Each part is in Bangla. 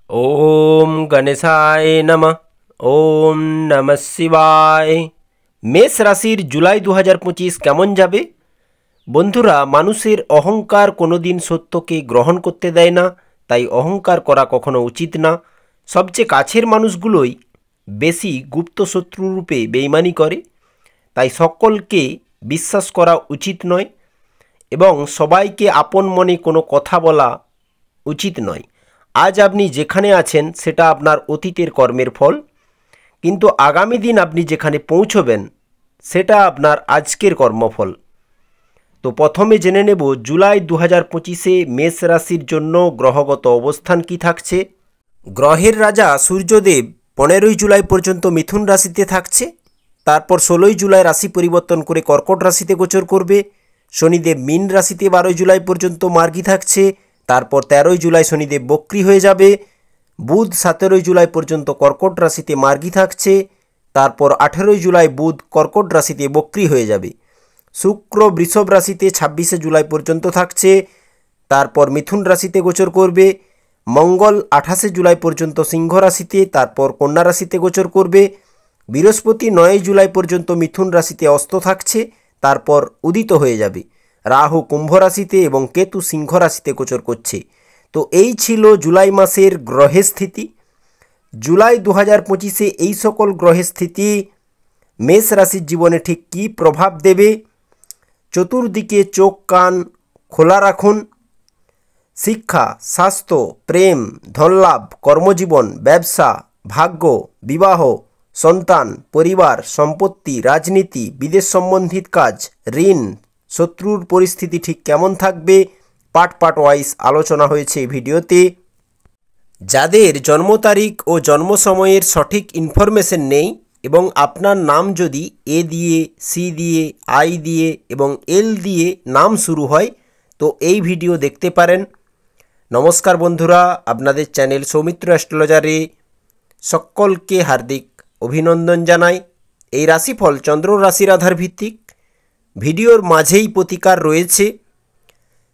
ওম গণেশায় নমঃ। ওম নমঃ শিবায়। মেষ রাশির জুলাই 2025 কেমন যাবে? বন্ধুরা, মানুষের অহংকার কোনোদিন সত্যকে গ্রহণ করতে দেয় না, তাই অহংকার করা কখনো উচিত না। সবচেয়ে কাছের মানুষগুলোই বেশি গুপ্ত শত্রুরূপে বেইমানি করে, তাই সকলকে বিশ্বাস করা উচিত নয় এবং সবাইকে আপন মনে কোনো কথা বলা উচিত নয়। আজ আপনি যেখানে আছেন সেটা আপনার অতীতের কর্মের ফল, কিন্তু আগামী দিন আপনি যেখানে পৌঁছবেন সেটা আপনার আজকের কর্মফল। তো প্রথমে জেনে নেব জুলাই 2025-এ মেষ রাশির জন্য গ্রহগত অবস্থান কি থাকছে। গ্রহের রাজা সূর্যদেব 15ই জুলাই পর্যন্ত মিথুন রাশিতে থাকছে, তারপর 16ই জুলাই রাশি পরিবর্তন করে কর্কট রাশিতে গোচর করবে। শনিদেব মীন রাশিতে 12ই জুলাই পর্যন্ত মার্গী থাকছে, তারপর 13ই জুলাই শনিদেব বক্রী হয়ে যাবে। বুধ 17ই জুলাই পর্যন্ত কর্কট রাশিতে মার্গী থাকছে, তারপর 18ই জুলাই বুধ কর্কট রাশিতে বক্রী হয়ে যাবে। শুক্র বৃষভ রাশিতে 26শে জুলাই পর্যন্ত থাকছে, তারপর মিথুন রাশিতে গোচর করবে। মঙ্গল 28শে জুলাই পর্যন্ত সিংহ রাশিতে, তারপর কন্যা রাশিতে গোচর করবে। বৃহস্পতি 9ই জুলাই পর্যন্ত মিথুন রাশিতে অস্ত থাকছে, তারপর উদিত হয়ে যাবে। রাহু কুম্ভ রাশিতে এবং কেতু সিংহ রাশিতে গোচর করছে। তো এই ছিল জুলাই মাসের গ্রহের স্থিতি। জুলাই 2025-এ এই সকল গ্রহের স্থিতি মেষ রাশির জীবনে ঠিক কী প্রভাব দেবে, চতুর্দিকে চোখ কান খোলা রাখুন। শিক্ষা, স্বাস্থ্য, প্রেম, ধনলাভ, কর্মজীবন, ব্যবসা, ভাগ্য, বিবাহ, সন্তান, পরিবার, সম্পত্তি, রাজনীতি, বিদেশ সম্বন্ধিত কাজ, ঋণ, শত্রুর পরিস্থিতি ঠিক কেমন থাকবে, পার্ট ওয়াইজ আলোচনা হয়েছে এই ভিডিওতে। যাদের জন্ম তারিখ ও জন্ম সময়ের সঠিক ইনফরমেশন নেই এবং আপনার নাম যদি এ দিয়ে, সি দিয়ে, আই দিয়ে এবং এল দিয়ে নাম শুরু হয়, তো এই ভিডিও দেখতে পারেন। নমস্কার বন্ধুরা, আপনাদের চ্যানেল সৌমিত্র অ্যাস্ট্রোলজারে সকলকে হার্দিক অভিনন্দন জানাই। এই রাশিফল চন্দ্র রাশির আধার ভিত্তিক, ভিডিওর মাঝেই প্রতিকার রয়েছে।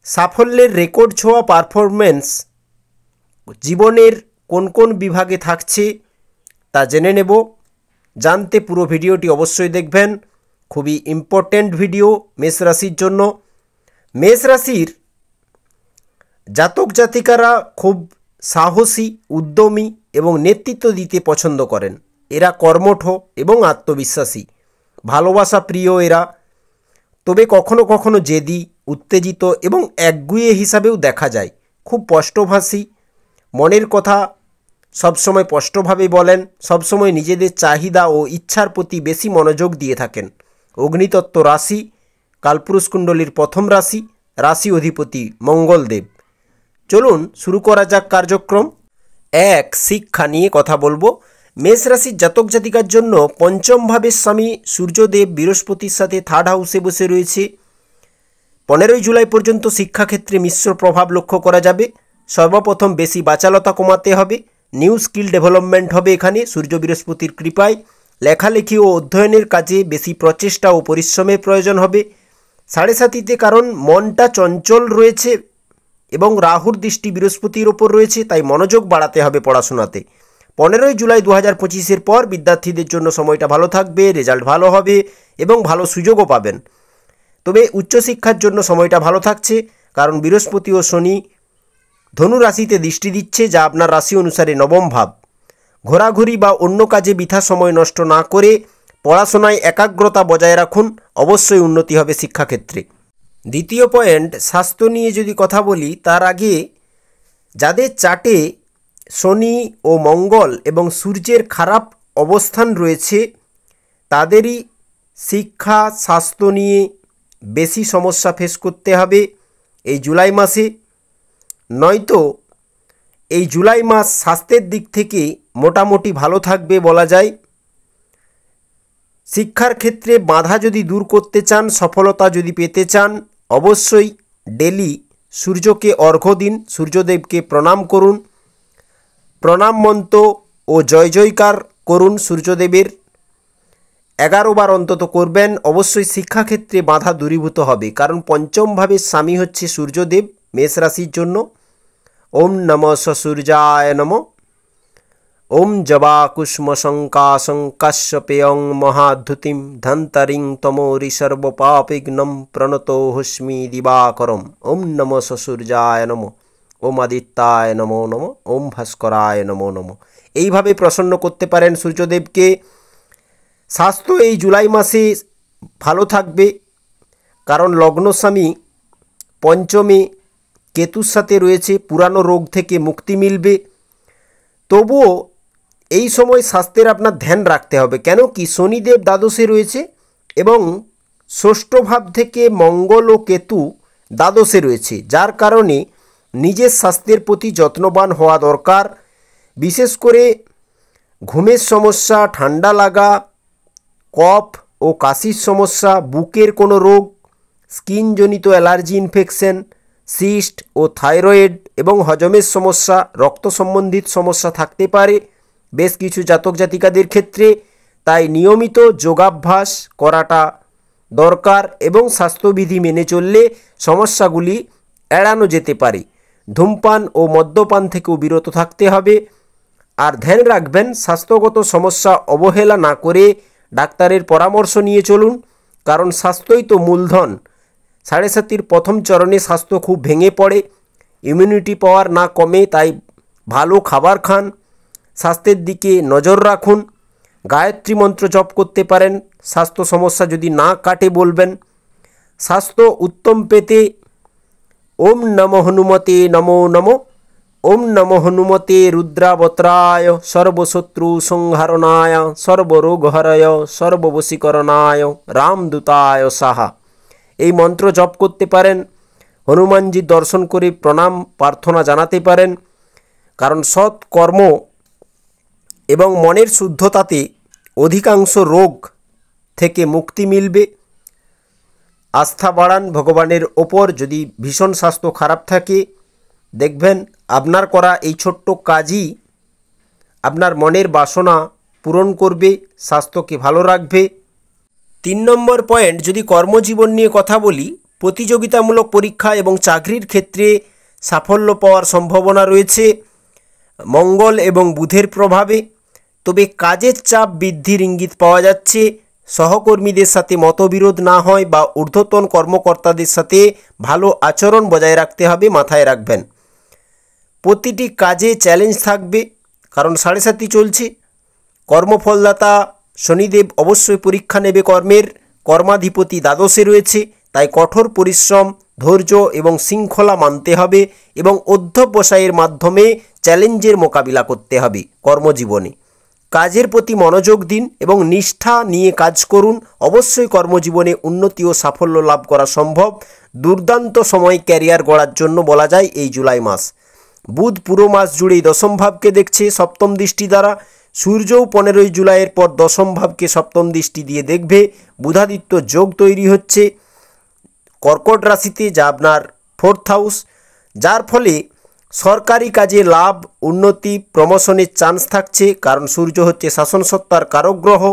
সাফল্যের রেকর্ড ছোঁয়া পারফরমেন্স জীবনের কোন কোন বিভাগে থাকছে তা জেনে নেব। জানতে পুরো ভিডিওটি অবশ্যই দেখবেন, খুবই ইম্পর্ট্যান্ট ভিডিও মেষ রাশির জন্য। মেষ রাশির জাতক জাতিকারা খুব সাহসী, উদ্যমী এবং নেতৃত্ব দিতে পছন্দ করেন। এরা কর্মঠ এবং আত্মবিশ্বাসী, ভালোবাসা প্রিয় এরা, তবে কখনো কখনো জেদি, উত্তেজিত এবং একগুঁয়ে হিসাবেও দেখা যায়। খুব স্পষ্টভাষী, মনের কথা সবসময় স্পষ্টভাবে বলেন, সবসময় নিজেদের চাহিদা ও ইচ্ছার প্রতি বেশি মনোযোগ দিয়ে থাকেন। অগ্নিতত্ত্ব রাশি, কালপুরুষ কুণ্ডলীর প্রথম রাশি, রাশি অধিপতি মঙ্গলদেব। চলুন শুরু করা যাক কার্যক্রম। শিক্ষা নিয়ে কথা বলবো। মেষ রাশির জাতক জাতিকার জন্য পঞ্চম ভাবের স্বামী সূর্যদেব বৃহস্পতির সাথে থার্ড হাউসে বসে রয়েছে। 15ই জুলাই পর্যন্ত শিক্ষাক্ষেত্রে মিশ্র প্রভাব লক্ষ্য করা যাবে। সর্বপ্রথম বেশি বাচালতা কমাতে হবে, নিউ স্কিল ডেভেলপমেন্ট হবে এখানে সূর্য বৃহস্পতির কৃপায়। লেখালেখি ও অধ্যয়নের কাজে বেশি প্রচেষ্টা ও পরিশ্রমের প্রয়োজন হবে। 7.5-তে কারণ মনটা চঞ্চল রয়েছে এবং রাহুর দৃষ্টি বৃহস্পতির ওপর রয়েছে, তাই মনোযোগ বাড়াতে হবে পড়াশোনাতে। 15ই জুলাই 2025-এর পর বিদ্যার্থীদের জন্য সময়টা ভালো থাকবে, রেজাল্ট ভালো হবে এবং ভালো সুযোগও পাবেন। তবে উচ্চশিক্ষার জন্য সময়টা ভালো থাকছে, কারণ বৃহস্পতি ও শনি ধনু রাশিতে দৃষ্টি দিচ্ছে, যা আপনার রাশি অনুসারে নবম ভাব। ঘোরাঘুরি বা অন্য কাজে বৃথা সময় নষ্ট না করে পড়াশোনায় একাগ্রতা বজায় রাখুন, অবশ্যই উন্নতি হবে শিক্ষাক্ষেত্রে। দ্বিতীয় পয়েন্ট, স্বাস্থ্য নিয়ে যদি কথা বলি, তার আগে যাদের চার্টে শনি ও মঙ্গল এবং সূর্যের খারাপ অবস্থান রয়েছে, তাদেরই শিক্ষা স্বাস্থ্য নিয়ে বেশি সমস্যা ফেস করতে হবে এই জুলাই মাসে। নয়তো এই জুলাই মাস স্বাস্থ্যের দিক থেকে মোটামুটি ভালো থাকবে বলা যায়। শিক্ষার ক্ষেত্রে বাধা যদি দূর করতে চান, সফলতা যদি পেতে চান, অবশ্যই ডেলি সূর্যকে অর্ঘ্য দিন, সূর্যদেবকে প্রণাম করুন, প্রণাম মন্ত্র ও জয় জয়কার করুন সূর্যদেবের। 11 বার অন্তত করবেন, অবশ্যই শিক্ষাক্ষেত্রে বাধা দূরীভূত হবে, কারণ পঞ্চম ভাবের স্বামী হচ্ছে সূর্যদেব মেষ রাশির জন্য। ওম নমঃ সূর্যায় নমঃ। ওম জবা কুষ্ম শঙ্কাশং কাশ্যপেয়ং মহাধুতিম ধন্তরিং তমোরি সর্বপাপিঘ্নম প্রণতো হস্মি দিবাকরম। ওম নম সূর্যায় নম, ওম আদিত্যায় নমো নম, ওম ভাস্করায় নমো নম। এইভাবে প্রসন্ন করতে পারেন সূর্যদেবকে। স্বাস্থ্য এই জুলাই মাসে ভালো থাকবে, কারণ লগ্নস্বামী পঞ্চমে কেতুর সাথে রয়েছে, পুরানো রোগ থেকে মুক্তি মিলবে। তবুও এই সময় স্বাস্থ্যের আপনার ধ্যান রাখতে হবে, কেন কি শনিদেব দ্বাদশে রয়েছে এবং ষষ্ঠ ভাব থেকে মঙ্গল ও কেতু দ্বাদশে রয়েছে, যার কারণে নিজের স্বাস্থ্যের প্রতি যত্নবান হওয়া দরকার। বিশেষ করে ঘুমের সমস্যা, ঠান্ডা লাগা, কফ ও কাশির সমস্যা, বুকের কোনো রোগ, স্কিনজনিত অ্যালার্জি ইনফেকশন, সিস্ট ও থাইরয়েড এবং হজমের সমস্যা, রক্ত সম্বন্ধিত সমস্যা থাকতে পারে বেশ কিছু জাতক জাতিকাদের ক্ষেত্রে। তাই নিয়মিত যোগাভ্যাস করাটা দরকার এবং স্বাস্থ্যবিধি মেনে চললে সমস্যাগুলি এড়ানো যেতে পারে। ধূমপান ও মদ্যপান থেকেও বিরত থাকতে হবে। আর ধ্যান রাখবেন স্বাস্থ্যগত সমস্যা অবহেলা না করে ডাক্তারের পরামর্শ নিয়ে চলুন, কারণ স্বাস্থ্যই তো মূলধন। 7.5 প্রথম চরণে স্বাস্থ্য খুব ভেঙে পড়ে, ইমিউনিটি পাওয়ার না কমে, তাই ভালো খাবার খান, স্বাস্থ্যের দিকে নজর রাখুন। গায়ত্রী মন্ত্র জপ করতে পারেন, স্বাস্থ্য সমস্যা যদি না কাটে বলবেন। স্বাস্থ্য উত্তম পেতে ওম নমো হনুমতে নমো নমঃ, ওম নমো হনুমতে রুদ্রাবত্রায় সর্বশত্রু সংহারণায় সর্বরোগহরায় সর্ববশীকরণায় রামদূতায় সাহা। এই মন্ত্র জপ করতে পারেন, হনুমানজির দর্শন করে প্রণাম প্রার্থনা জানাতে পারেন, কারণ সৎ কর্ম এবং মনের শুদ্ধতাতে অধিকাংশ রোগ থেকে মুক্তি মিলবে। আস্থা বাড়ান ভগবানের ওপর। যদি ভীষণ স্বাস্থ্য খারাপ থাকে, দেখবেন আপনার করা এই ছোট্ট কাজই আপনার মনের বাসনা পূরণ করবে, স্বাস্থ্যকে ভালো রাখবে। 3 নম্বর পয়েন্ট, যদি কর্মজীবন নিয়ে কথা বলি, প্রতিযোগিতামূলক পরীক্ষা এবং চাকরির ক্ষেত্রে সাফল্য পাওয়ার সম্ভাবনা রয়েছে মঙ্গল এবং বুধের প্রভাবে। তবে কাজের চাপ বৃদ্ধির ইঙ্গিত পাওয়া যাচ্ছে। সহকর্মীদের সাথে মতবিরোধ না হয় বা ঊর্ধ্বতন কর্মকর্তাদের সাথে ভালো আচরণ বজায় রাখতে হবে, মাথায় রাখবেন। প্রতিটি কাজে চ্যালেঞ্জ থাকবে, কারণ 7.5 চলছে। কর্মফলদাতা শনিদেব অবশ্যই পরীক্ষা নেবে কর্মের, কর্মাধিপতি দ্বাদশে রয়েছে, তাই কঠোর পরিশ্রম, ধৈর্য এবং শৃঙ্খলা মানতে হবে এবং অধ্যবসায়ের মাধ্যমে চ্যালেঞ্জের মোকাবিলা করতে হবে কর্মজীবনে। কাজের প্রতি মনোযোগ দিন এবং নিষ্ঠা নিয়ে কাজ করুন। অবশ্যই কর্মজীবনে উন্নতি ও সাফল্য লাভ করা সম্ভব। দুর্দান্ত সময় ক্যারিয়ার গড়ার জন্য বলা যায় এই জুলাই মাস। বুধ পুরো মাস জুড়েই দশম ভাবকে দেখছে সপ্তম দৃষ্টি দ্বারা। সূর্যও 15 জুলাইয়ের পর দশম ভাবকে সপ্তম দৃষ্টি দিয়ে দেখবে। বুধাদিত্য যোগ তৈরি হচ্ছে কর্কট রাশিতে, যা আপনার 4th হাউস, যার ফলে সরকারি কাজে লাভ, উন্নতি, প্রমোশনের চান্স থাকছে, কারণ সূর্য হচ্ছে শাসনসত্তার কারক গ্রহ।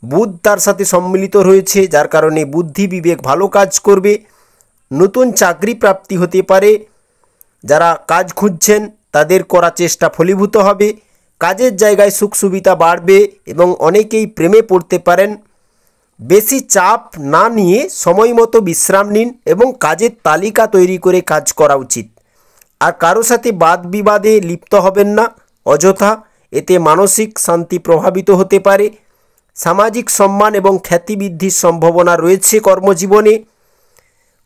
বুধ তার সাথে সম্মিলিত রয়েছে, যার কারণে বুদ্ধি বিবেক ভালো কাজ করবে। নতুন চাকরি প্রাপ্তি হতে পারে। যারা কাজ খুঁজছেন তাদের করা চেষ্টা ফলীভূত হবে। কাজের জায়গায় সুখ সুবিধা বাড়বে এবং অনেকেই প্রেমে পড়তে পারেন। বেশি চাপ না নিয়ে সময় মতো বিশ্রাম নিন এবং কাজের তালিকা তৈরি করে কাজ করা উচিত। আর কারো সাথে বাদ বিবাদে লিপ্ত হবেন না অযথা, এতে মানসিক শান্তি প্রভাবিত হতে পারে। সামাজিক সম্মান এবং খ্যাতি বৃদ্ধির সম্ভাবনা রয়েছে কর্মজীবনে।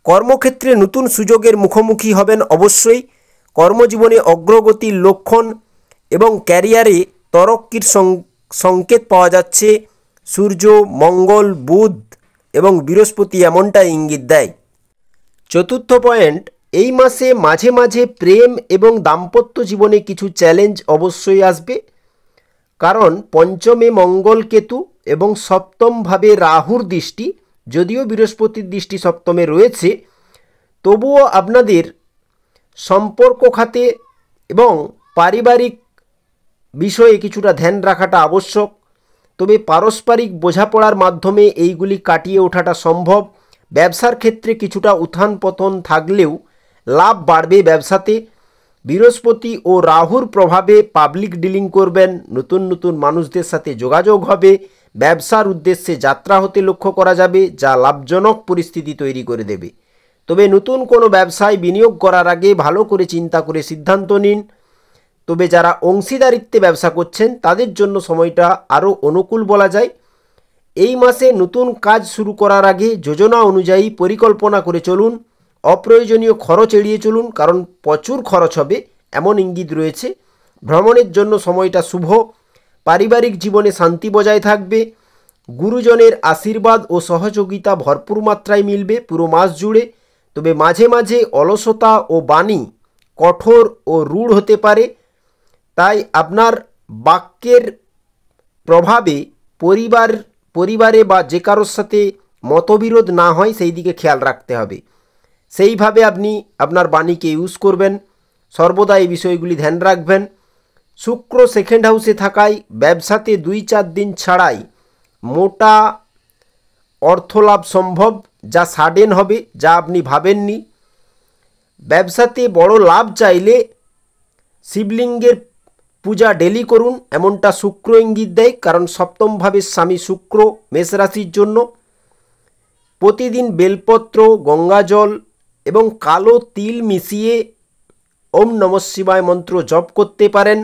কর্মক্ষেত্রে নতুন সুযোগের মুখোমুখি হবেন অবশ্যই। কর্মজীবনে অগ্রগতির লক্ষণ এবং ক্যারিয়ারে তরক্কির সংকেত পাওয়া যাচ্ছে। সূর্য, মঙ্গল, বুধ এবং বৃহস্পতি এমনটা ইঙ্গিত দেয়। 4th পয়েন্ট, এই মাসে মাঝে মাঝে প্রেম এবং দাম্পত্য জীবনে কিছু চ্যালেঞ্জ অবশ্যই আসবে, কারণ পঞ্চমে মঙ্গল কেতু এবং সপ্তম ভাবে রাহুর দৃষ্টি। যদিও বৃহস্পতির দৃষ্টি সপ্তমে রয়েছে, তবুও আপনাদের সম্পর্ক খাতে এবং পারিবারিক বিষয়ে কিছুটা ধ্যান রাখাটা আবশ্যক। তবে পারস্পরিক বোঝাপড়ার মাধ্যমে এইগুলি কাটিয়ে ওঠাটা সম্ভব। ব্যবসার ক্ষেত্রে কিছুটা উত্থান পতন থাকলেও লাভ বাড়বে ব্যবসাতে। বৃহস্পতি ও রাহুর প্রভাবে পাবলিক ডিলিং করবেন, নতুন নতুন মানুষদের সাথে যোগাযোগ হবে, ব্যবসার উদ্দেশ্যে যাত্রা হতে লক্ষ্য করা যাবে, যা লাভজনক পরিস্থিতি তৈরি করে দেবে। তবে নতুন কোনো ব্যবসায় বিনিয়োগ করার আগে ভালো করে চিন্তা করে সিদ্ধান্ত নিন। তবে যারা অংশীদারিত্বে ব্যবসা করছেন তাদের জন্য সময়টা আরও অনুকূল বলা যায়। এই মাসে নতুন কাজ শুরু করার আগে যোজনা অনুযায়ী পরিকল্পনা করে চলুন। অপ্রয়োজনীয় খরচ এড়িয়ে চলুন, কারণ প্রচুর খরচ হবে এমন ইঙ্গিত রয়েছে। ভ্রমণের জন্য সময়টা শুভ। পারিবারিক জীবনে শান্তি বজায় থাকবে। গুরুজনের আশীর্বাদ ও সহযোগিতা ভরপুর মাত্রায় মিলবে পুরো মাস জুড়ে। তবে মাঝে মাঝে অলসতা ও বাণী কঠোর ও রূঢ় হতে পারে, তাই আপনার বাক্যের প্রভাবে পরিবারে বা যে কারোর সাথে মতবিরোধ না হয় সেই দিকে খেয়াল রাখতে হবে। সেইভাবে আপনি আপনার বাণীকে ইউজ করবেন। সর্বদা এই বিষয়গুলি ধ্যান রাখবেন। শুক্র সেকেন্ড হাউসে থাকায় ব্যবসাতে 2-4 দিন ছাড়াই মোটা অর্থলাভ সম্ভব, যা সাডেন হবে, যা আপনি ভাবেননি। ব্যবসাতে বড় লাভ চাইলে শিবলিঙ্গের পূজা ডেলি করুন, এমনটা শুক্র ইঙ্গিত দেয়, কারণ সপ্তম ভাবের স্বামী শুক্র মেষ রাশির জন্য। প্রতিদিন বেলপত্র, গঙ্গাজল এবং কালো তিল মিশিয়ে ওম নমঃ শিবায় মন্ত্র জপ করতে পারেন।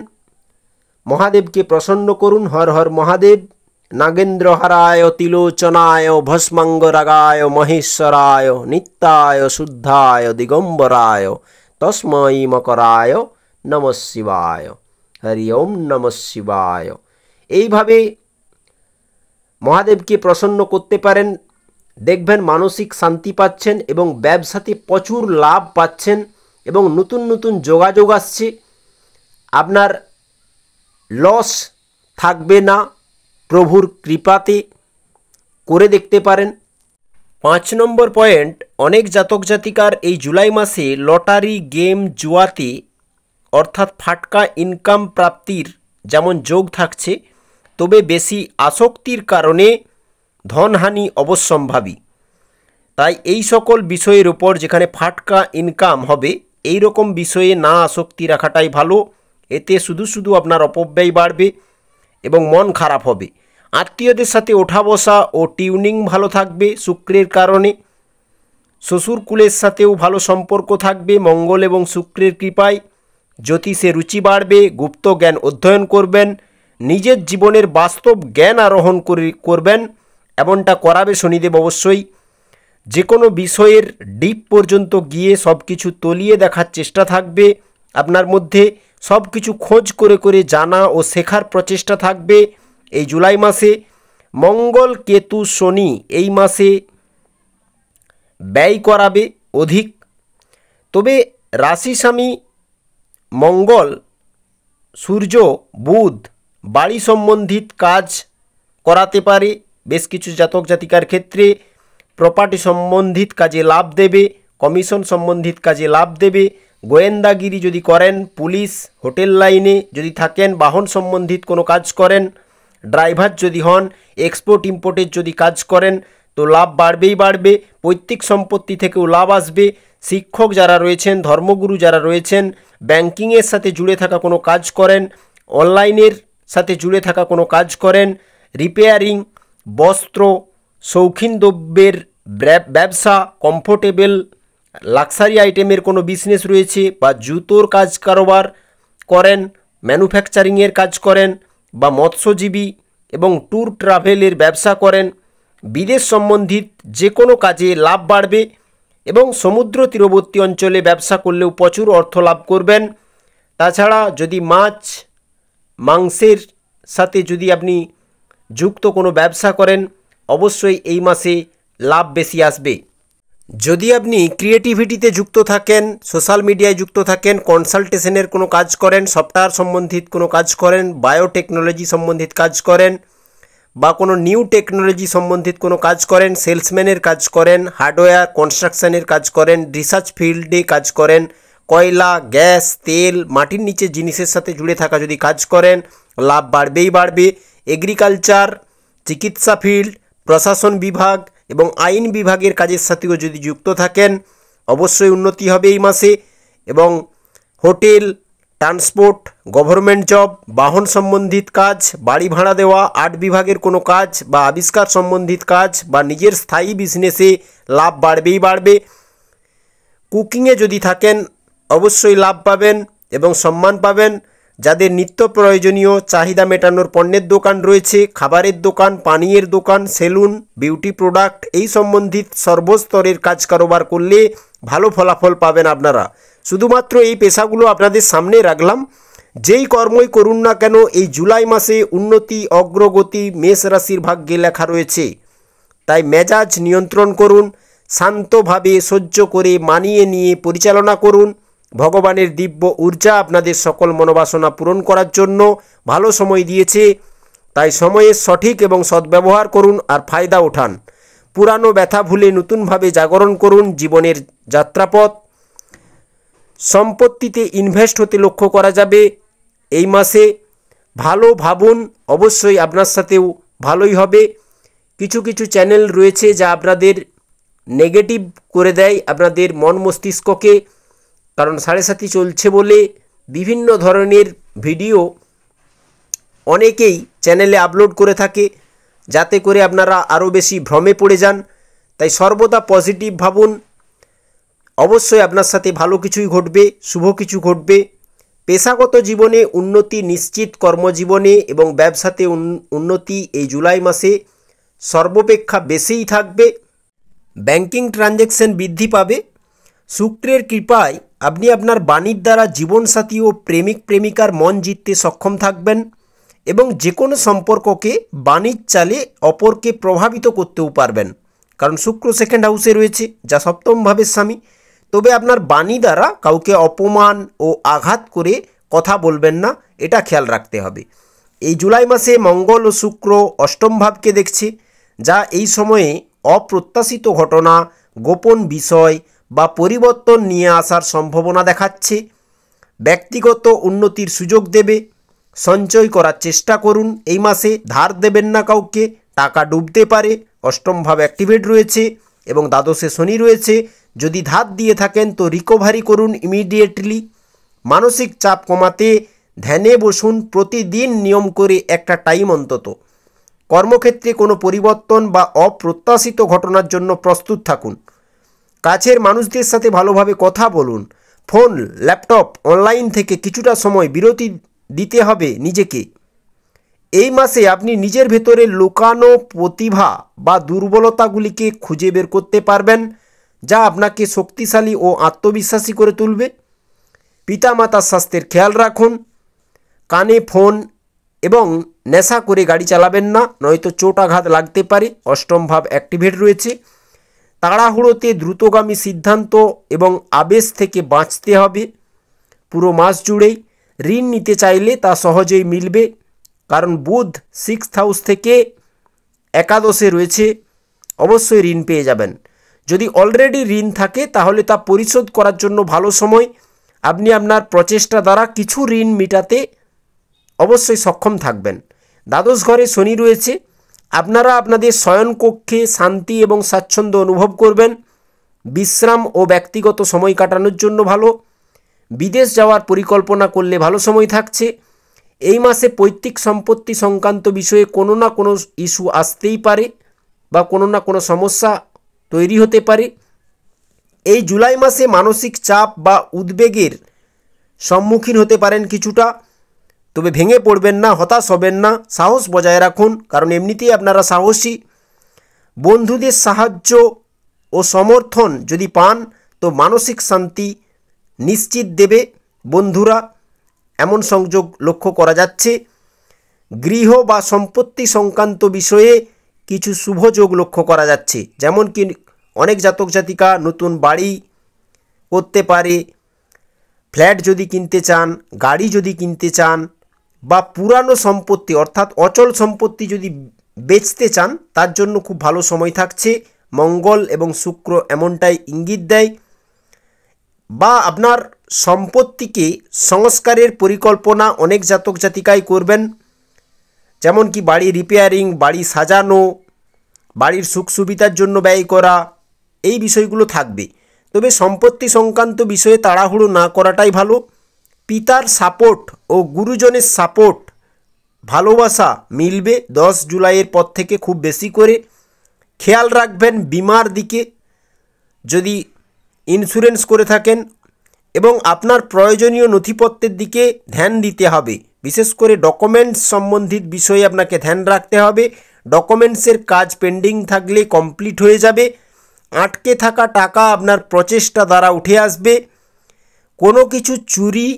মহাদেবকে প্রসন্ন করুন। হর হর মহাদেব। নাগেন্দ্রহারায় তিলোচনায় ভস্মাঙ্গরাগায় মহেশ্বরায় নিত্যায় শুদ্ধায় দিগম্বরায় তস্मै মকরায় নমঃ শিবায়। হরি ওম নমঃ শিবায়। এইভাবে মহাদেবকে প্রসন্ন করতে পারেন। দেখবেন মানসিক শান্তি পাচ্ছেন এবং ব্যবসাতে প্রচুর লাভ পাচ্ছেন এবং নতুন নতুন যোগাযোগ আসছে। আপনার লস থাকবে না প্রভুর কৃপাতে। করে দেখতে পারেন। 5 নম্বর পয়েন্ট, অনেক জাতক জাতিকার এই জুলাই মাসে লটারি, গেম, জুয়াতে অর্থাৎ ফাটকা ইনকাম প্রাপ্তির যেমন যোগ থাকছে, তবে বেশি আসক্তির কারণে ধনহানি অবশ্যম্ভাবী। তাই এই সকল বিষয়ের উপর যেখানে ফাটকা ইনকাম হবে, এই রকম বিষয়ে না আসক্তি রাখাটাই ভালো। এতে শুধু শুধু আপনার অপব্যয় বাড়বে এবং মন খারাপ হবে। আত্মীয়দের সাথে ওঠা বসা ও টিউনিং ভালো থাকবে শুক্রের কারণে। শ্বশুর কুলের সাথেও ভালো সম্পর্ক থাকবে মঙ্গল এবং শুক্রের কৃপায়। জ্যোতিষে রুচি বাড়বে। গুপ্ত জ্ঞান অধ্যয়ন করবেন। নিজের জীবনের বাস্তব জ্ঞান আরোহণ করবেন, এমনটা করাবে শনিদেব অবশ্যই। যে কোনো বিষয়ের ডিপ পর্যন্ত গিয়ে সব কিছু তলিয়ে দেখার চেষ্টা থাকবে আপনার মধ্যে। সব কিছু খোঁজ করে করে জানা ও শেখার প্রচেষ্টা থাকবে এই জুলাই মাসে। মঙ্গল, কেতু, শনি এই মাসে ব্যয় করাবে অধিক। তবে রাশি স্বামী মঙ্গল, সূর্য, বুধ বাড়ি সম্বন্ধিত কাজ করাতে পারে বেশ কিছু জাতক জাতিকার ক্ষেত্রে। প্রপার্টি সম্বন্ধিত কাজে লাভ দেবে। কমিশন সম্বন্ধিত কাজে লাভ দেবে। গোয়েন্দাগিরি যদি করেন, পুলিশ, হোটেল লাইনে যদি থাকেন, বাহন সম্বন্ধিত কোনো কাজ করেন, ড্রাইভার যদি হন, এক্সপোর্ট ইম্পোর্টের যদি কাজ করেন, তো লাভ বাড়বেই বাড়বে। পৈতৃক সম্পত্তি থেকেও লাভ আসবে। শিক্ষক যারা রয়েছেন, ধর্মগুরু যারা রয়েছেন, ব্যাংকিংয়ের সাথে জুড়ে থাকা কোনো কাজ করেন, অনলাইনের সাথে জুড়ে থাকা কোনো কাজ করেন, রিপেয়ারিং, বস্ত্র, শৌখিন দ্রব্যের ব্যবসা, কমফোর্টেবল লাক্সারি আইটেমের কোনো বিজনেস রয়েছে, বা জুতোর কাজ কারবার করেন, ম্যানুফ্যাকচারিংয়ের কাজ করেন, বা মৎস্যজীবী এবং ট্যুর ট্রাভেলের ব্যবসা করেন, বিদেশ সম্বন্ধিত যে কোনো কাজে লাভ বাড়বে এবং সমুদ্র তীরবর্তী অঞ্চলে ব্যবসা করলেও প্রচুর অর্থ লাভ করবেন। তাছাড়া যদি মাছ মাংসের সাথে যদি আপনি যুক্ত কোনো ব্যবসা করেন, অবশ্যই এই মাসে লাভ বেশি আসবে। যদি আপনি ক্রিয়েটিভিটিতে যুক্ত থাকেন, সোশ্যাল মিডিয়ায় যুক্ত থাকেন, কনসালটেশনের কোনো কাজ করেন, সফটওয়্যার সম্বন্ধিত কোনো কাজ করেন, বায়োটেকনোলজি সম্বন্ধিত কাজ করেন, বা কোনো নিউ টেকনোলজি সম্বন্ধিত কোনো কাজ করেন, সেলসম্যানের কাজ করেন, হার্ডওয়্যার কনস্ট্রাকশনের কাজ করেন, রিসার্চ ফিল্ডে কাজ করেন, কয়লা, গ্যাস, তেল, মাটির নিচে জিনিসের সাথে জুড়ে থাকা যদি কাজ করেন, লাভ বাড়বেই বাড়বে। এগ্রিকালচার, চিকিৎসা ফিল্ড, প্রশাসন বিভাগ এবং আইন বিভাগের কাজের সাথেও যদি যুক্ত থাকেন, অবশ্যই উন্নতি হবে এই মাসে। এবং হোটেল, ট্রান্সপোর্ট, গভর্নমেন্ট জব, বাহন সম্বন্ধিত কাজ, বাড়ি ভাড়া দেওয়া, আর্ট বিভাগের কোনো কাজ বা আবিষ্কার সম্বন্ধিত কাজ বা নিজের স্থায়ী বিজনেসে লাভ বাড়বেই বাড়বে। কুকিংয়ে যদি থাকেন অবশ্যই লাভ পাবেন এবং সম্মান পাবেন। যাদের নিত্য প্রয়োজনীয় চাহিদা মেটানোর পণ্যের দোকান রয়েছে, খাবারের দোকান, পানীয়ের দোকান, সেলুন, বিউটি প্রোডাক্ট এই সম্বন্ধিত সর্বস্তরের কাজ কারবার করলে ভালো ফলাফল পাবেন আপনারা। শুধুমাত্র এই পেশাগুলো আপনাদের সামনে রাখলাম। যেই কর্মই করুন না কেন এই জুলাই মাসে উন্নতি অগ্রগতি মেষ রাশির ভাগ্যে লেখা রয়েছে। তাই মেজাজ নিয়ন্ত্রণ করুন, শান্তভাবে সহ্য করে মানিয়ে নিয়ে পরিচালনা করুন। ভগবানের দিব্য ঊর্জা আপনাদের সকল মনোবাসনা পূরণ করার জন্য ভালো সময় দিয়েছে। তাই সময়ের সঠিক এবং সদ্ব্যবহার করুন আর ফায়দা ওঠান। পুরানো ব্যথা ভুলে নতুনভাবে জাগরণ করুন জীবনের যাত্রাপথ। সম্পত্তিতে ইনভেস্ট হতে লক্ষ্য করা যাবে এই মাসে। ভালো ভাবুন, অবশ্যই আপনার সাথেও ভালোই হবে। কিছু কিছু চ্যানেল রয়েছে যা আপনাদের নেগেটিভ করে দেয় আপনাদের মন মস্তিষ্ককে, কারণ 7.5 চলছে বলে বিভিন্ন ধরনের ভিডিও অনেকেই চ্যানেলে আপলোড করে থাকে, যাতে করে আপনারা আরও বেশি ভ্রমে পড়ে যান। তাই সর্বদা পজিটিভ ভাবুন, অবশ্যই আপনার সাথে ভালো কিছুই ঘটবে, শুভ কিছু ঘটবে। পেশাগত জীবনে উন্নতি নিশ্চিত, কর্মজীবনে এবং ব্যবসাতে উন্নতি এই জুলাই মাসে সর্বাপেক্ষা বেশিই থাকবে। ব্যাংকিং ট্রানজ্যাকশন বৃদ্ধি পাবে। শুক্রের কৃপায় আপনি আপনার বাণীর দ্বারা জীবনসাথী ও প্রেমিক প্রেমিকার মন জিততে সক্ষম থাকবেন এবং যে কোনো সম্পর্ককে বাণীর চালে অপরকে প্রভাবিত করতেও পারবেন, কারণ শুক্র সেকেন্ড হাউসে রয়েছে যা সপ্তম ভাবের স্বামী। তবে আপনার বাণী দ্বারা কাউকে অপমান ও আঘাত করে কথা বলবেন না, এটা খেয়াল রাখতে হবে। এই জুলাই মাসে মঙ্গল ও শুক্র অষ্টম ভাবকে দেখছে, যা এই সময়ে অপ্রত্যাশিত ঘটনা, গোপন বিষয় বা পরিবর্তন নিয়ে আসার সম্ভাবনা দেখাচ্ছে। ব্যক্তিগত উন্নতির সুযোগ দেবে। সঞ্চয় করার চেষ্টা করুন এই মাসে, ধার দেবেন না কাউকে, টাকা ডুবতে পারে। অষ্টম ভাব অ্যাক্টিভেট রয়েছে এবং দ্বাদশে শনি রয়েছে। যদি ধার দিয়ে থাকেন তো রিকভারি করুন ইমিডিয়েটলি। মানসিক চাপ কমাতে ধ্যানে বসুন প্রতিদিন নিয়ম করে একটা টাইম অন্তত। কর্মক্ষেত্রে কোনো পরিবর্তন বা অপ্রত্যাশিত ঘটনার জন্য প্রস্তুত থাকুন। কাছের মানুষদের সাথে ভালোভাবে কথা বলুন। ফোন, ল্যাপটপ, অনলাইন থেকে কিছুটা সময় বিরতি দিতে হবে নিজেকে। এই মাসে আপনি নিজের ভেতরে লুকানো প্রতিভা বা দুর্বলতাগুলিকে খুঁজে বের করতে পারবেন, যা আপনাকে শক্তিশালী ও আত্মবিশ্বাসী করে তুলবে। পিতামাতার স্বাস্থ্যের খেয়াল রাখুন। কানে ফোন এবং নেশা করে গাড়ি চালাবেন না, নয়তো চোট আঘাত লাগতে পারে। অষ্টম ভাব অ্যাক্টিভেট রয়েছে। তাড়াহুড়োতে দ্রুতগামী সিদ্ধান্ত এবং আবেশ থেকে বাঁচতে হবে। পুরো মাস জুড়েই ঋণ নিতে চাইলে তা সহজেই মিলবে, কারণ বুধ 6th হাউস থেকে একাদশে রয়েছে। অবশ্যই ঋণ পেয়ে যাবেন। যদি অলরেডি ঋণ থাকে তাহলে তা পরিশোধ করার জন্য ভালো সময়। আপনি আপনার প্রচেষ্টা দ্বারা কিছু ঋণ মেটাতে অবশ্যই সক্ষম থাকবেন। দ্বাদশ ঘরে শনি রয়েছে। আপনারা আপনাদের শয়নকক্ষে শান্তি এবং স্বাচ্ছন্দ্য অনুভব করবেন। বিশ্রাম ও ব্যক্তিগত সময় কাটানোর জন্য ভালো। বিদেশ যাওয়ার পরিকল্পনা করলে ভালো সময় থাকছে। এই মাসে পৈতৃক সম্পত্তি সংক্রান্ত বিষয়ে কোনো না কোনো ইস্যু আসতেই পারে বা কোনো না কোনো সমস্যা তৈরি হতে পারে। এই জুলাই মাসে মানসিক চাপ বা উদ্বেগের সম্মুখীন হতে পারেন কিছুটা, তবে ভেঙে পড়বেন না, হতাশ হবেন না, সাহস বজায় রাখুন, কারণ এমনিতেই আপনারা সাহসী। বন্ধুদের সাহায্য ও সমর্থন যদি পান তো মানসিক শান্তি নিশ্চিত দেবে বন্ধুরা, এমন সংযোগ লক্ষ্য করা যাচ্ছে। গৃহ বা সম্পত্তি সংক্রান্ত বিষয়ে কিছু শুভযোগ লক্ষ্য করা যাচ্ছে, যেমন কি অনেক জাতক জাতিকা নতুন বাড়ি করতে পারে, ফ্ল্যাট যদি কিনতে চান, গাড়ি যদি কিনতে চান বা পুরানো সম্পত্তি অর্থাৎ অচল সম্পত্তি যদি বেচতে চান, তার জন্য খুব ভালো সময় থাকছে। মঙ্গল এবং শুক্র এমনটাই ইঙ্গিত দেয়। বা আপনার সম্পত্তিকে সংস্কারের পরিকল্পনা অনেক জাতক জাতিকাই করবেন, যেমন কি বাড়ি রিপেয়ারিং, বাড়ি সাজানো, বাড়ির সুখ সুবিধার জন্য ব্যয় করা, এই বিষয়গুলো থাকবে। তবে সম্পত্তি সংক্রান্ত বিষয়ে তাড়াহুড়ো না করাটাই ভালো। পিতার সাপোর্ট ও গুরুজনের সাপোর্ট ভালোবাসা মিলবে 10 জুলাইয়ের পর থেকে খুব বেশি করে। খেয়াল রাখবেন বিমার দিকে, যদি ইন্স্যুরেন্স করে থাকেন, এবং আপনার প্রয়োজনীয় নথিপত্রের দিকে ধ্যান দিতে হবে। বিশেষ করে ডকুমেন্টস সম্বন্ধিত বিষয়ে আপনাকে ধ্যান রাখতে হবে। ডকুমেন্টসের কাজ পেন্ডিং থাকলে কমপ্লিট হয়ে যাবে। আটকে থাকা টাকা আপনার প্রচেষ্টা দ্বারা উঠে আসবে। কোনো কিছু চুরি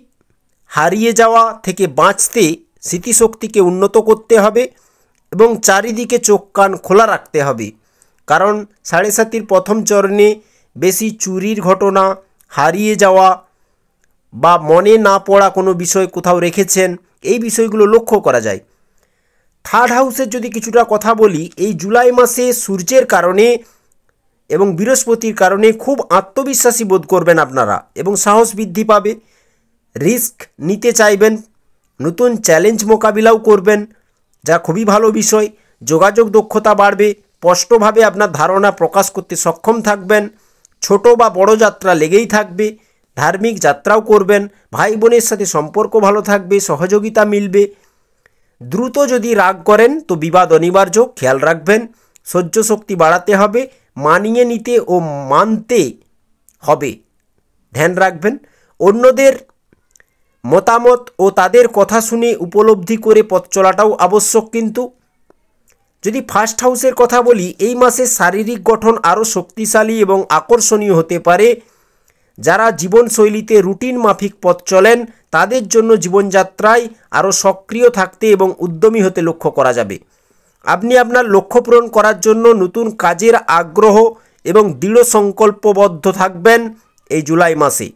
হারিয়ে যাওয়া থেকে বাঁচতে স্মৃতিশক্তিকে উন্নত করতে হবে এবং চারিদিকে চোখ কান খোলা রাখতে হবে। কারণ 7.5 প্রথম চরণে বেশি চুরির ঘটনা, হারিয়ে যাওয়া বা মনে না পড়া কোনো বিষয় কোথাও রেখেছেন, এই বিষয়গুলো লক্ষ্য করা যায়। থার্ড হাউসের যদি কিছুটা কথা বলি, এই জুলাই মাসে সূর্যের কারণে এবং বৃহস্পতির কারণে খুব আত্মবিশ্বাসী বোধ করবেন আপনারা এবং সাহস বৃদ্ধি পাবে। রিস্ক নিতে চাইবেন, নতুন চ্যালেঞ্জ মোকাবিলাও করবেন, যা খুবই ভালো বিষয়। যোগাযোগ দক্ষতা বাড়বে, স্পষ্টভাবে আপনার ধারণা প্রকাশ করতে সক্ষম থাকবেন। ছোট বা বড় যাত্রা লেগেই থাকবে। ধার্মিক যাত্রাও করবেন। ভাই বোনের সাথে সম্পর্ক ভালো থাকবে, সহযোগিতা মিলবে। দ্রুত যদি রাগ করেন তো বিবাদ অনিবার্য, খেয়াল রাখবেন। সহ্য শক্তি বাড়াতে হবে, মানিয়ে নিতে ও মানতে হবে, ধ্যান রাখবেন। অন্যদের মতামত ও তাদের কথা শুনে উপলব্ধি করে পথ চলাটাও আবশ্যক। কিন্তু যদি ফার্স্ট হাউসের কথা বলি, এই মাসে শারীরিক গঠন আরও শক্তিশালী এবং আকর্ষণীয় হতে পারে। যারা জীবনশৈলীতে রুটিন মাফিক পথ চলেন তাদের জন্য জীবনযাত্রায় আরও সক্রিয় থাকতে এবং উদ্যমী হতে লক্ষ্য করা যাবে। আপনি আপনার লক্ষ্য পূরণ করার জন্য নতুন কাজের আগ্রহ এবং দৃঢ় সংকল্পবদ্ধ থাকবেন এই জুলাই মাসে।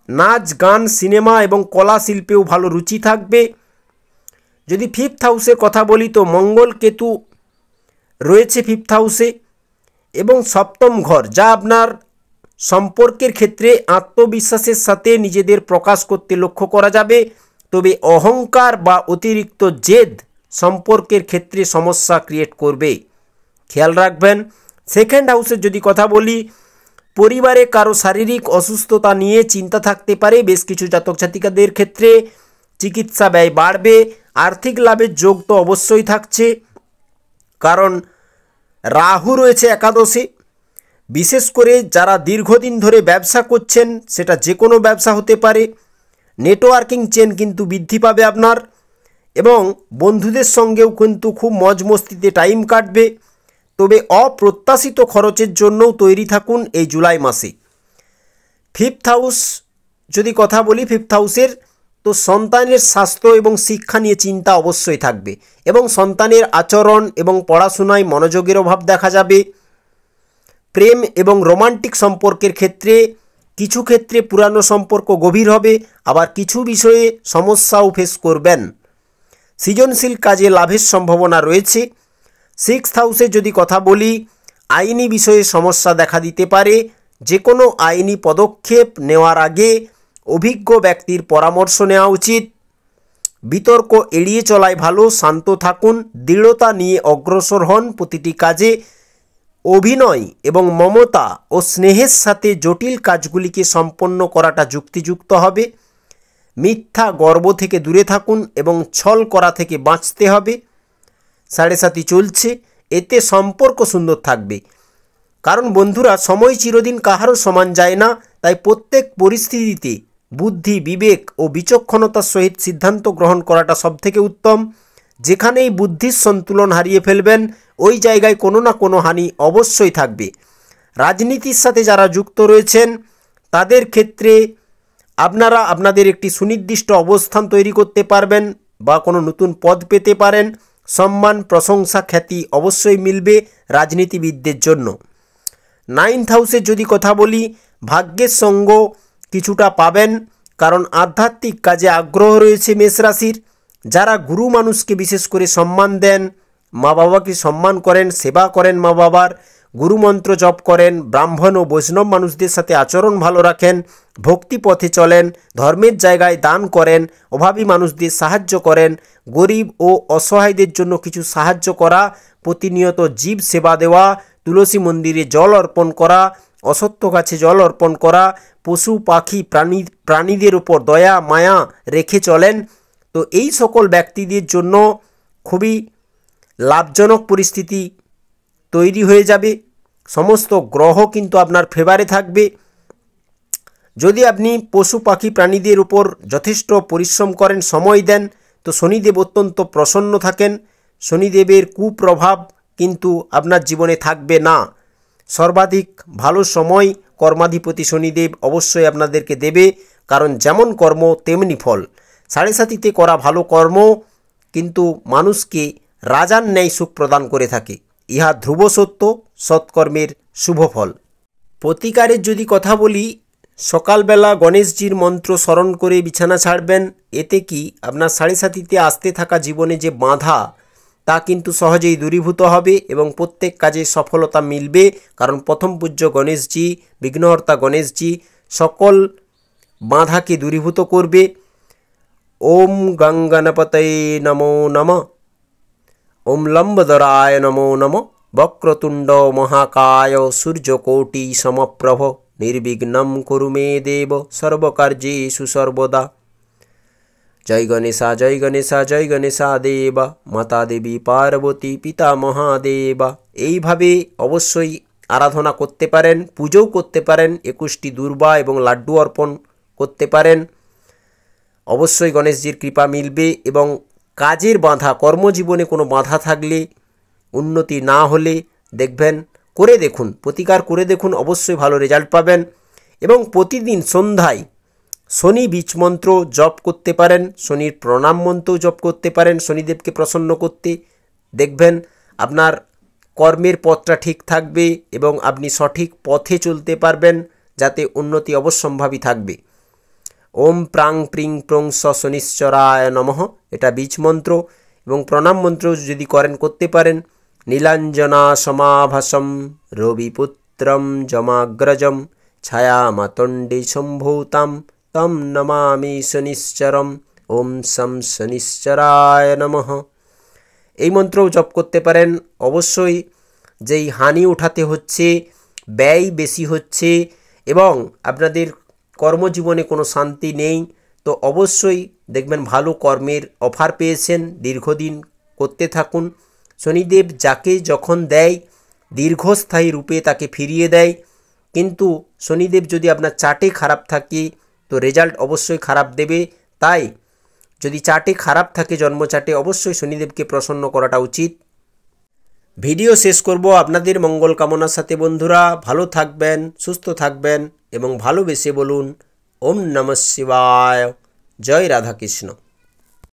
নাচ, গান, সিনেমা এবং কলা শিল্পেও ভালো রুচি থাকবে। যদি ফিফথ হাউসের কথা বলি তো মঙ্গল কেতু রয়েছে ফিফথ হাউসে এবং সপ্তম ঘর, যা আপনার সম্পর্কের ক্ষেত্রে আত্মবিশ্বাসের সাথে নিজেদের প্রকাশ করতে লক্ষ্য করা যাবে। তবে অহংকার বা অতিরিক্ত জেদ সম্পর্কের ক্ষেত্রে সমস্যা ক্রিয়েট করবে, খেয়াল রাখবেন। সেকেন্ড হাউসের যদি কথা বলি, পরিবারে কারো শারীরিক অসুস্থতা নিয়ে চিন্তা থাকতে পারে। বেশ কিছু জাতক জাতিকাদের ক্ষেত্রে চিকিৎসা ব্যয় বাড়বে। আর্থিক লাভের যোগ তো অবশ্যই থাকছে, কারণ রাহু রয়েছে একাদশে। বিশেষ করে যারা দীর্ঘদিন ধরে ব্যবসা করছেন, সেটা যে কোনো ব্যবসা হতে পারে, নেটওয়ার্কিং চেন কিন্তু বৃদ্ধি পাবে আপনার, এবং বন্ধুদের সঙ্গেও কিন্তু খুব মজ মস্তিতে টাইম কাটবে। তবে অপ্রত্যাশিত খরচের জন্যও তৈরি থাকুন এই জুলাই মাসে। ফিফথ হাউস যদি কথা বলি, ফিফথ হাউসের তো সন্তানের স্বাস্থ্য এবং শিক্ষা নিয়ে চিন্তা অবশ্যই থাকবে এবং সন্তানের আচরণ এবং পড়াশোনায় মনোযোগের অভাব দেখা যাবে। প্রেম এবং রোমান্টিক সম্পর্কের ক্ষেত্রে কিছু ক্ষেত্রে পুরানো সম্পর্ক গভীর হবে, আবার কিছু বিষয়ে সমস্যাও ফেস করবেন। সৃজনশীল কাজে লাভের সম্ভাবনা রয়েছে। সিক্সথ হাউসে যদি কথা বলি, আইনি বিষয়ে সমস্যা দেখা দিতে পারে। যে কোনো আইনি পদক্ষেপ নেওয়ার আগে অভিজ্ঞ ব্যক্তির পরামর্শ নেওয়া উচিত। বিতর্ক এড়িয়ে চলাই ভালো, শান্ত থাকুন, দৃঢ়তা নিয়ে অগ্রসর হন। প্রতিটি কাজে অভিনয় এবং মমতা ও স্নেহের সাথে জটিল কাজগুলিকে সম্পন্ন করাটা যুক্তিযুক্ত হবে। মিথ্যা গর্ব থেকে দূরে থাকুন এবং ছল করা থেকে বাঁচতে হবে। 7.5 চলছে, এতে সম্পর্ক সুন্দর থাকবে। কারণ বন্ধুরা, সময় চিরদিন কাহারও সমান যায় না, তাই প্রত্যেক পরিস্থিতিতে বুদ্ধি, বিবেক ও বিচক্ষণতার সহিত সিদ্ধান্ত গ্রহণ করাটা সবথেকে উত্তম। যেখানেই বুদ্ধির সন্তুলন হারিয়ে ফেলবেন, ওই জায়গায় কোনো না কোনো হানি অবশ্যই থাকবে। রাজনীতির সাথে যারা যুক্ত রয়েছেন তাদের ক্ষেত্রে আপনারা আপনাদের একটি সুনির্দিষ্ট অবস্থান তৈরি করতে পারবেন বা কোনো নতুন পদ পেতে পারেন। সম্মান, প্রশংসা, খ্যাতি অবশ্যই মিলবে রাজনীতিবিদদের জন্য। নাইন্থ হাউসের যদি কথা বলি, ভাগ্যের সঙ্গ কিছুটা পাবেন, কারণ আধ্যাত্মিক কাজে আগ্রহ রয়েছে মেষ রাশির। যারা গুরু মানুষকে বিশেষ করে সম্মান দেন, মা বাবাকে সম্মান করেন, সেবা করেন, মা বাবার গুরুমন্ত্র জপ করেন, ব্রাহ্মণ ও বৈষ্ণব মানুষদের সাথে আচরণ ভালো রাখেন, ভক্তি পথে চলেন, ধর্মের জায়গায় দান করেন, অভাবী মানুষদের সাহায্য করেন, গরিব ও অসহায়দের জন্য কিছু সাহায্য করা, প্রতিনিয়ত জীব সেবা দেওয়া, তুলসী মন্দিরে জল অর্পণ করা, অসত্য গাছে জল অর্পণ করা, পশু পাখি প্রাণীদের উপর দয়া মায়া রেখে চলেন, তো এই সকল ব্যক্তিদের জন্য খুবই লাভজনক পরিস্থিতি তৈরি হয়ে যাবে। সমস্ত গ্রহ কিন্তু আপনার ফেভারে থাকবে। যদি আপনি পশু পাখি প্রাণীদের উপর যথেষ্ট পরিশ্রম করেন, সময় দেন, তো শনিদেব অত্যন্ত প্রসন্ন থাকেন। শনিদেবের কুপ্রভাব কিন্তু আপনার জীবনে থাকবে না। সর্বাধিক ভালো সময় কর্মাধিপতি শনিদেব অবশ্যই আপনাদেরকে দেবে, কারণ যেমন কর্ম তেমনি ফল। সাড়ে সাতিতে করা ভালো কর্ম কিন্তু মানুষকে রাজার ন্যায় সুখ প্রদান করে থাকে। ইহা ধ্রুব সত্য, সৎকর্মের শুভ ফল। প্রতিকারের যদি কথা বলি, সকালবেলা গণেশজির মন্ত্র স্মরণ করে বিছানা ছাড়বেন। এতে কি আপনার সাড়ে সাতিতে আসতে থাকা জীবনে যে বাধা, তা কিন্তু সহজেই দূরীভূত হবে এবং প্রত্যেক কাজে সফলতা মিলবে। কারণ প্রথম পূজ্য গণেশজি, বিঘ্নহর্তা গণেশজি সকল বাধাকে দূরীভূত করবে। ওম গঙ্গণপতয়ে নমো নমঃ। ওম লম্বদরায় নমো নমঃ। বক্রতুণ্ড মহাকায় সূর্যকোটি সমপ্রভ। নির্বিঘ্নম কুরু মে দেব সর্বকার্যেষু সর্বদা। জয় গণেশা জয় গণেশা জয় গণেশা দেবা। মাতা দেবী পার্বতী পিতা মহাদেবা। এইভাবে অবশ্যই আরাধনা করতে পারেন, পুজোও করতে পারেন, 21টি দুর্বা এবং লাড্ডু অর্পণ করতে পারেন। অবশ্যই গণেশজির কৃপা মিলবে। এবং কাজের বাধা, কর্মজীবনে কোনো বাধা থাকলে, উন্নতি না হলে দেখবেন, করে দেখুন, প্রতিকার করে দেখুন, অবশ্যই ভালো রেজাল্ট পাবেন। এবং প্রতিদিন সন্ধ্যায় শনি বীজ মন্ত্র জপ করতে পারেন, শনির প্রণাম মন্ত্র জপ করতে পারেন শনিদেবকে প্রসন্ন করতে। দেখবেন আপনার কর্মের পথটা ঠিক থাকবে এবং আপনি সঠিক পথে চলতে পারবেন, যাতে উন্নতি অবশ্যম্ভাবী থাকবে। ওম প্রাং প্রিং প্রং স শনিশ্চরায় নমঃ, এটা বীজ মন্ত্র। এবং প্রণাম মন্ত্র যদি করতে পারেন, নীলাঞ্জনা সমাভাসম রবিপুত্রম যমাগ্রজম ছায়ামাতণ্ডে সম্ভূতাম তম নমামি শনিশ্চরম। ওম শম শনিশ্চরায় নমঃ। এই মন্ত্রও জপ করতে পারেন। অবশ্যই যেই হানি উঠাতে হচ্ছে, ব্যয় বেশি হচ্ছে এবং আপনাদের কর্মজীবনে কোনো শান্তি নেই, তো অবশ্যই দেখবেন ভালো কর্মের অফার পেয়েছেন, দীর্ঘদিন করতে থাকুন। শনিদেব যাকে যখন দেয় দীর্ঘস্থায়ী রূপে তাকে ফিরিয়ে দেয়, কিন্তু শনিদেব যদি আপনার চার্টে খারাপ থাকে তো রেজাল্ট অবশ্যই খারাপ দেবে। তাই যদি চার্টে খারাপ থাকে, জন্ম চার্টে, অবশ্যই শনিদেবকে প্রসন্ন করাটা উচিত। ভিডিও শেষ করব আপনাদের মঙ্গল কামনার সাথে। বন্ধুরা ভালো থাকবেন, সুস্থ থাকবেন এবং ভালোবেসে বলুন ওম নমঃ শিবায়। জয় রাধাকৃষ্ণ।